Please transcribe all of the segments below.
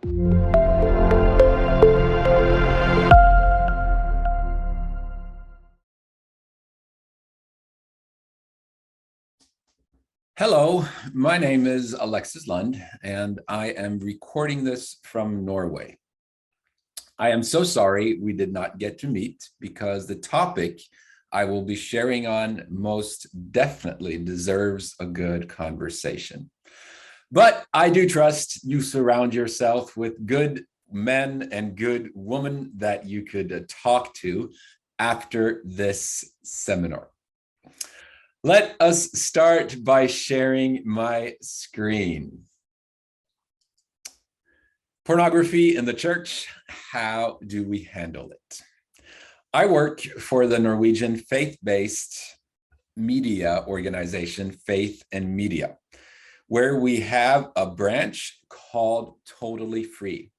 Hello, my name is Alexis Lundh, and I am recording this from Norway. I am so sorry we did not get to meet because the topic I will be sharing on most definitely deserves a good conversation. But I do trust you surround yourself with good men and good women that you could talk to after this seminar. Let us start by sharing my screen. Pornography in the church, how do we handle it? I work for the Norwegian faith-based media organization, Faith and Media, where we have a branch called Totally Free,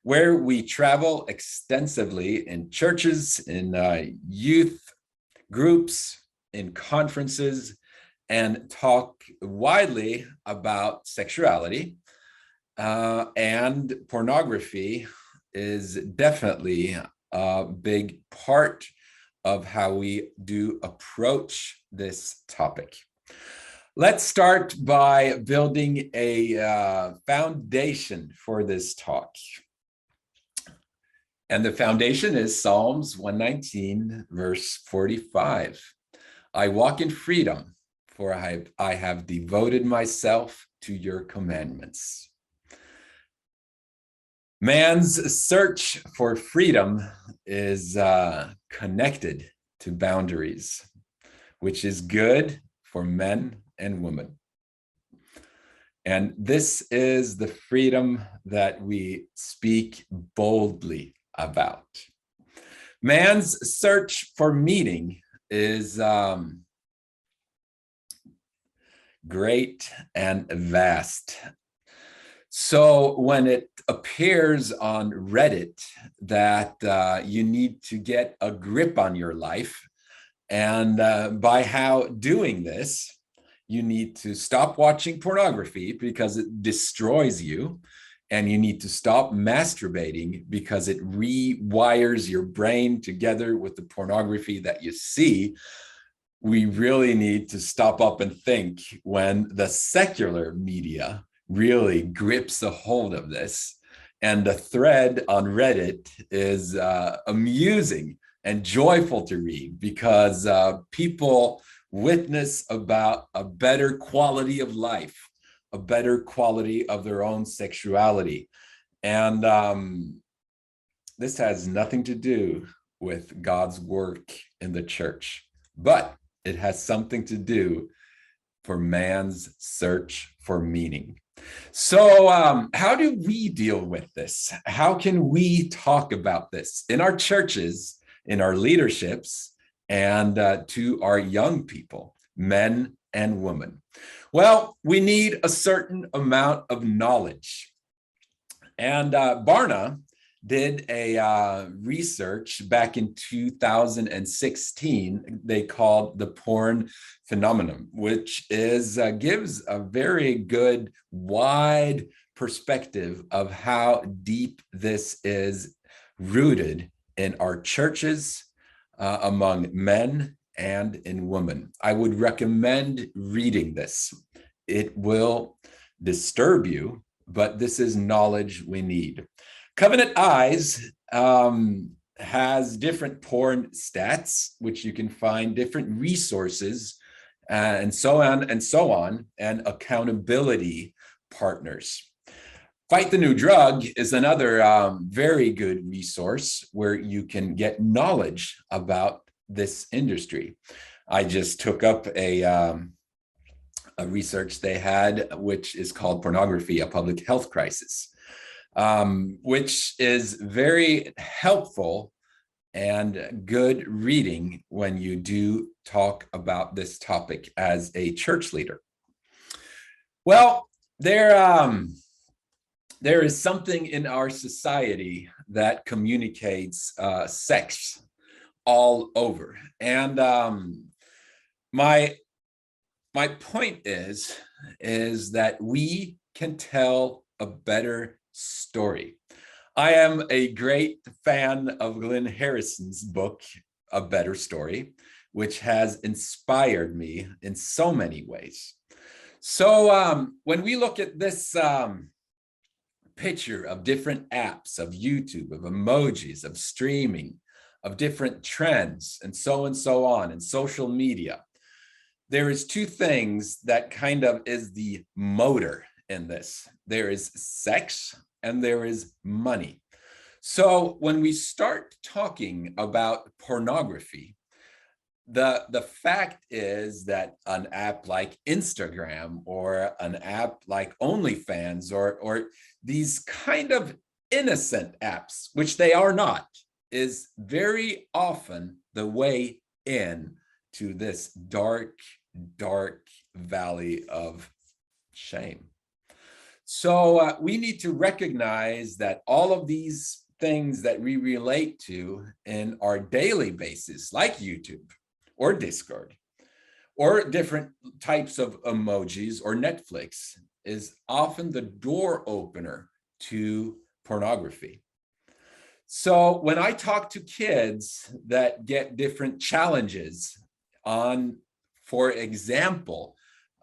where we travel extensively in churches, in youth groups, in conferences, and talk widely about sexuality. And pornography is definitely a big part of how we do approach this topic. Let's start by building a foundation for this talk. And the foundation is Psalms 119, verse 45. I walk in freedom, for I have devoted myself to your commandments. Man's search for freedom is connected to boundaries, which is good for men and women. And this is the freedom that we speak boldly about. Man's search for meaning is great and vast. So when it appears on Reddit that you need to get a grip on your life, and by how doing this, you need to stop watching pornography because it destroys you, and you need to stop masturbating because it rewires your brain together with the pornography that you see. We really need to stop up and think when the secular media really grips a hold of this. And the thread on Reddit is amusing and joyful to read because people witness about a better quality of life, a better quality of their own sexuality. And this has nothing to do with God's work in the church, but it has something to do for man's search for meaning. So how do we deal with this? How can we talk about this in our churches, in our leaderships, and to our young people, men and women? Well, we need a certain amount of knowledge. And Barna did a research back in 2016 they called the porn phenomenon, which is gives a very good wide perspective of how deep this is rooted in our churches, among men and in women. I would recommend reading this. It will disturb you, but this is knowledge we need. Covenant Eyes has different porn stats, which you can find different resources and so on, and accountability partners. Fight the New Drug is another very good resource where you can get knowledge about this industry. I just took up a research they had, which is called Pornography, a Public Health Crisis. Which is very helpful and good reading when you do talk about this topic as a church leader. Well, there is something in our society that communicates sex all over. And my point is that we can tell a better story. I am a great fan of Glenn Harrison's book, A Better Story, which has inspired me in so many ways. So when we look at this picture of different apps, of YouTube, of emojis, of streaming, of different trends, and so on, and social media, there is two things that kind of is the motor in this. There is sex and there is money. So when we start talking about pornography, the fact is that an app like Instagram or an app like OnlyFans or these kind of innocent apps, which they are not, is very often the way in to this dark valley of shame. So we need to recognize that all of these things that we relate to in our daily basis, like YouTube or Discord or different types of emojis or Netflix, is often the door opener to pornography. So when I talk to kids that get different challenges on, for example,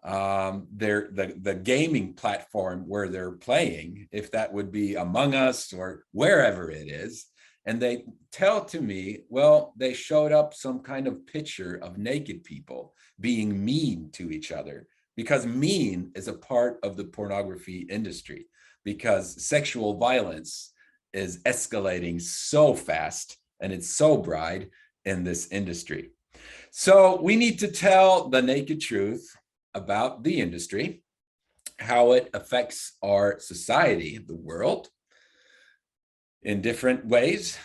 the gaming platform where they're playing, if that would be Among Us or wherever it is, and they tell to me, well, they showed up some kind of picture of naked people being mean to each other, because mean is a part of the pornography industry, because sexual violence is escalating so fast and it's so bright in this industry. So we need to tell the naked truth about the industry, how it affects our society, the world, in different ways,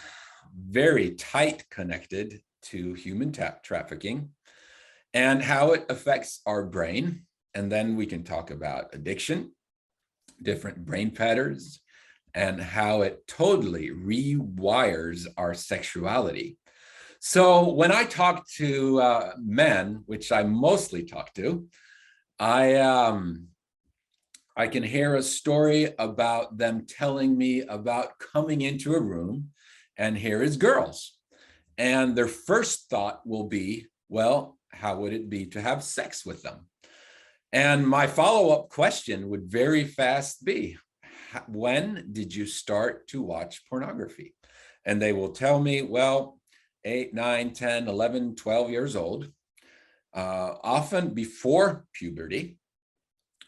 very tight connected to human trafficking, and how it affects our brain. And then we can talk about addiction, different brain patterns, and how it totally rewires our sexuality. So when I talk to men, which I mostly talk to, I can hear a story about them telling me about coming into a room and here is girls. And their first thought will be, well, how would it be to have sex with them? And my follow-up question would very fast be, when did you start to watch pornography? And they will tell me, well, 8, 9, 10, 11, 12 years old, often before puberty,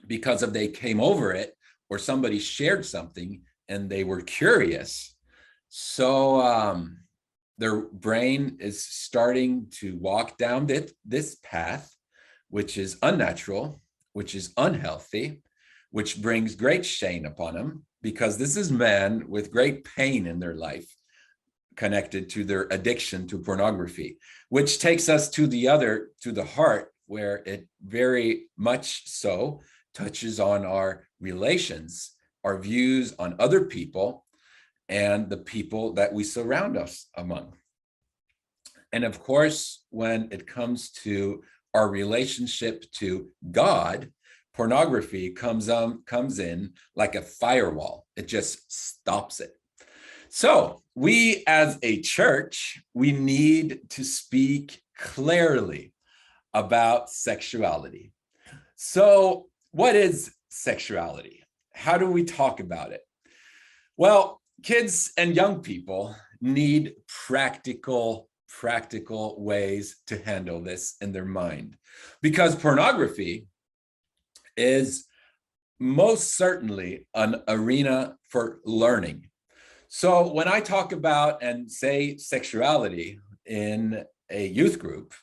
because of they came over it or somebody shared something and they were curious. So their brain is starting to walk down this path, which is unnatural, which is unhealthy, which brings great shame upon them, because this is men with great pain in their life connected to their addiction to pornography, which takes us to the heart, where it very much so touches on our relations, our views on other people, and the people that we surround us among. And of course, when it comes to our relationship to God, pornography comes in like a firewall. It just stops it. So we as a church, we need to speak clearly about sexuality. So what is sexuality? How do we talk about it? Well, kids and young people need practical ways to handle this in their mind, because pornography is most certainly an arena for learning. So when I talk about and say sexuality in a youth group,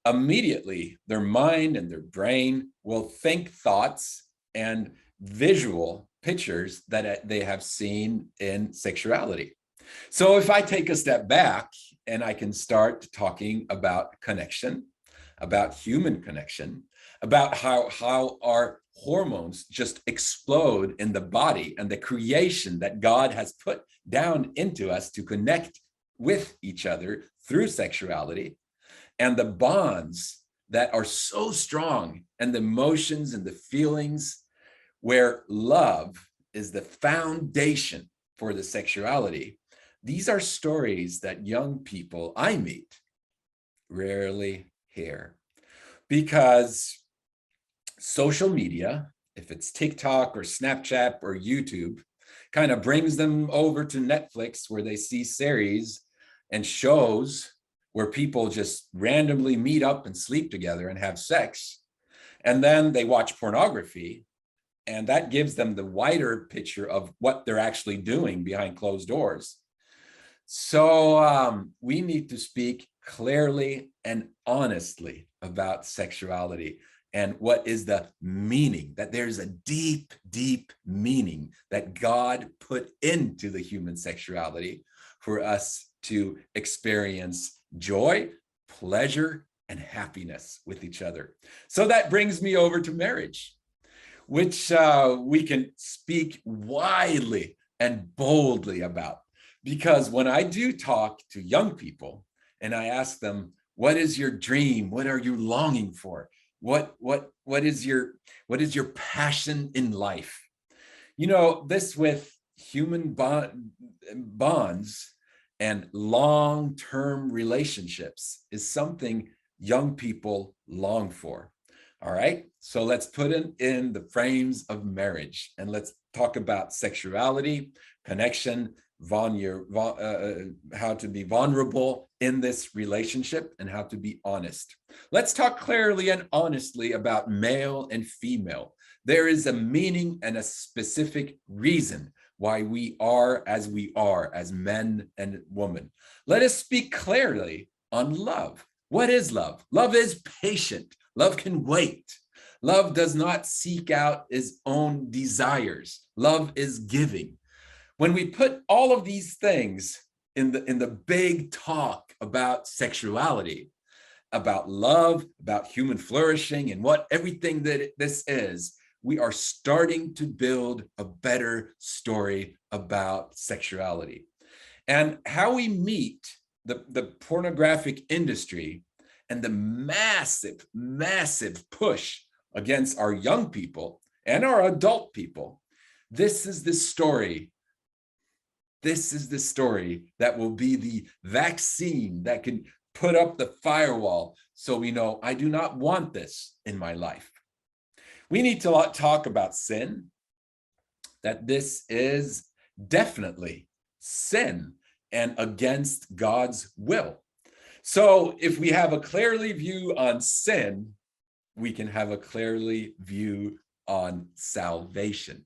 immediately their mind and their brain will think thoughts and visual pictures that they have seen in sexuality. So if I take a step back and I can start talking about connection, about human connection, about how our hormones just explode in the body and the creation that God has put down into us to connect with each other through sexuality, and the bonds that are so strong, and the emotions and the feelings, where love is the foundation for the sexuality, these are stories that young people I meet rarely hear, because social media, if it's TikTok or Snapchat or YouTube, kind of brings them over to Netflix, where they see series and shows where people just randomly meet up and sleep together and have sex. And then they watch pornography, and that gives them the wider picture of what they're actually doing behind closed doors. So we need to speak clearly and honestly about sexuality and what is the meaning, that there's a deep, deep meaning that God put into the human sexuality for us to experience joy, pleasure, and happiness with each other. So that brings me over to marriage, which we can speak widely and boldly about. Because when I do talk to young people and I ask them, what is your dream? What are you longing for? What is your passion in life? You know, this with human bonds and long-term relationships is something young people long for. All right, so let's put it in the frames of marriage, and let's talk about sexuality, connection, how to be vulnerable in this relationship, and how to be honest. Let's talk clearly and honestly about male and female. There is a meaning and a specific reason why we are as men and women. Let us speak clearly on love. What is love? Love is patient. Love can wait. Love does not seek out its own desires. Love is giving. When we put all of these things in the big talk about sexuality, about love, about human flourishing, and what everything that this is, we are starting to build a better story about sexuality. And how we meet the pornographic industry and the massive, massive push against our young people and our adult people. This is the story. This is the story that will be the vaccine that can put up the firewall so we know I do not want this in my life. We need to talk about sin, that this is definitely sin and against God's will. So if we have a clearly view on sin, we can have a clearly view on salvation.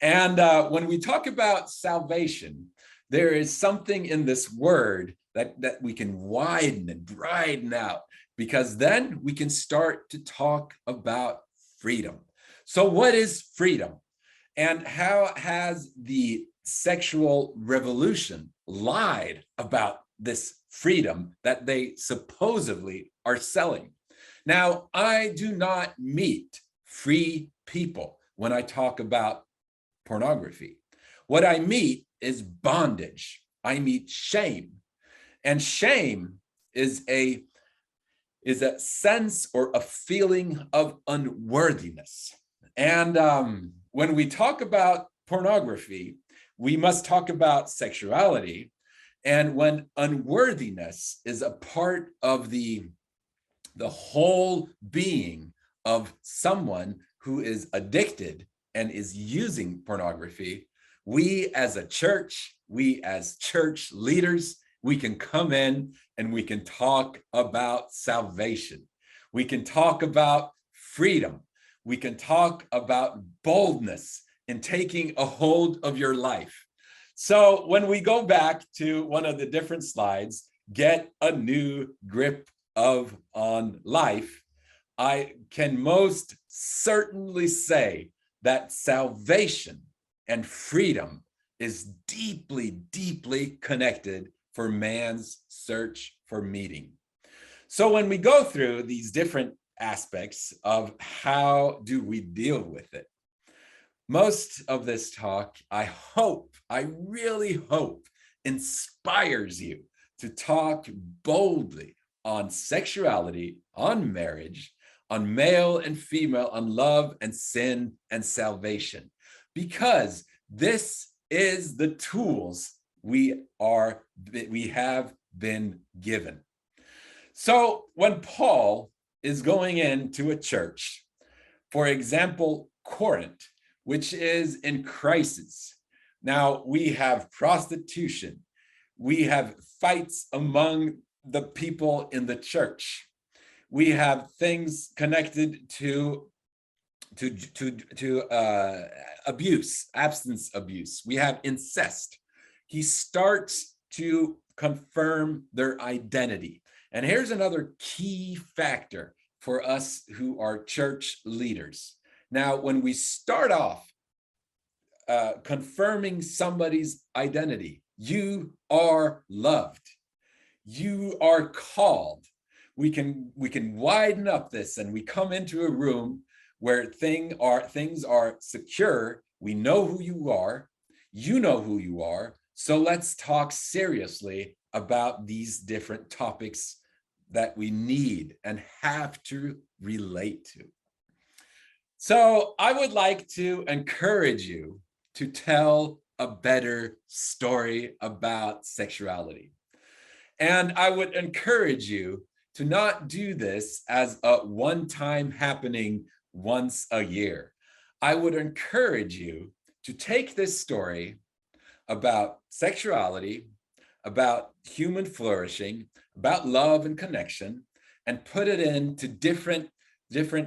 And when we talk about salvation, there is something in this word that we can widen and broaden out, because then we can start to talk about freedom. So what is freedom? And how has the sexual revolution lied about this freedom that they supposedly are selling? Now, I do not meet free people when I talk about pornography. What I meet is bondage. I meet shame. And shame is a sense or a feeling of unworthiness. And when we talk about pornography, we must talk about sexuality. And when unworthiness is a part of the whole being of someone who is addicted and is using pornography, we as a church, we as church leaders, we can come in and we can talk about salvation. We can talk about freedom. We can talk about boldness in taking a hold of your life. So when we go back to one of the different slides, get a new grip on life, I can most certainly say that salvation and freedom is deeply, deeply connected for man's search for meaning. So when we go through these different aspects of how do we deal with it, most of this talk, I really hope, inspires you to talk boldly on sexuality, on marriage, on male and female, on love and sin and salvation. Because This is the tools we have been given. So when Paul is going into a church, for example, Corinth, which is in crisis. Now we have prostitution. We have fights among the people in the church. We have things connected to abuse, abstinence abuse. We have incest. He starts to confirm their identity. And here's another key factor for us who are church leaders. Now, when we start off confirming somebody's identity, you are loved. You are called. We can widen up this, and we come into a room where things are secure. We know who you are. You know who you are. So let's talk seriously about these different topics that we need and have to relate to. So I would like to encourage you to tell a better story about sexuality. And I would encourage you to not do this as a one-time happening once a year. I would encourage you to take this story about sexuality, about human flourishing, about love and connection, and put it into different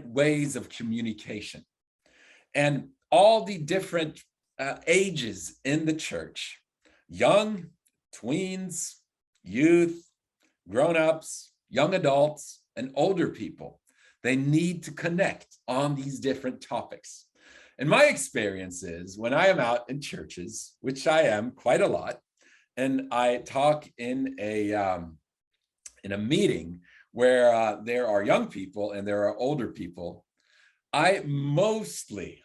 ways of communication. And all the different ages in the church, young, tweens, youth, grown-ups, young adults, and older people, they need to connect on these different topics. And my experience is when I am out in churches, which I am quite a lot, and I talk in a meeting where there are young people and there are older people, I mostly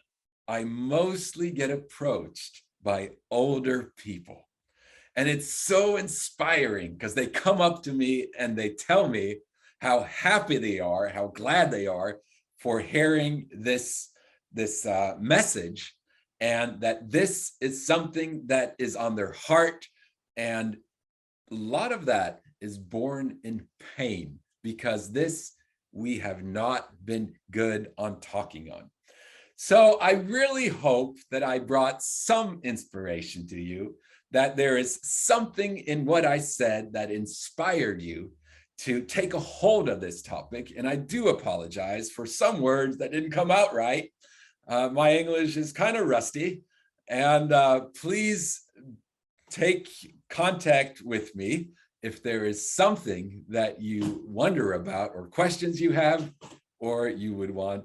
get approached by older people. And it's so inspiring because they come up to me and they tell me how happy they are, how glad they are for hearing this message, and that this is something that is on their heart. And a lot of that is born in pain because this we have not been good on talking on. So I really hope that I brought some inspiration to you, that there is something in what I said that inspired you to take a hold of this topic. And I do apologize for some words that didn't come out right. My English is kind of rusty, and please take contact with me if there is something that you wonder about or questions you have, or you would want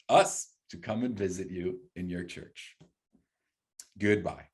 us to come and visit you in your church. Goodbye.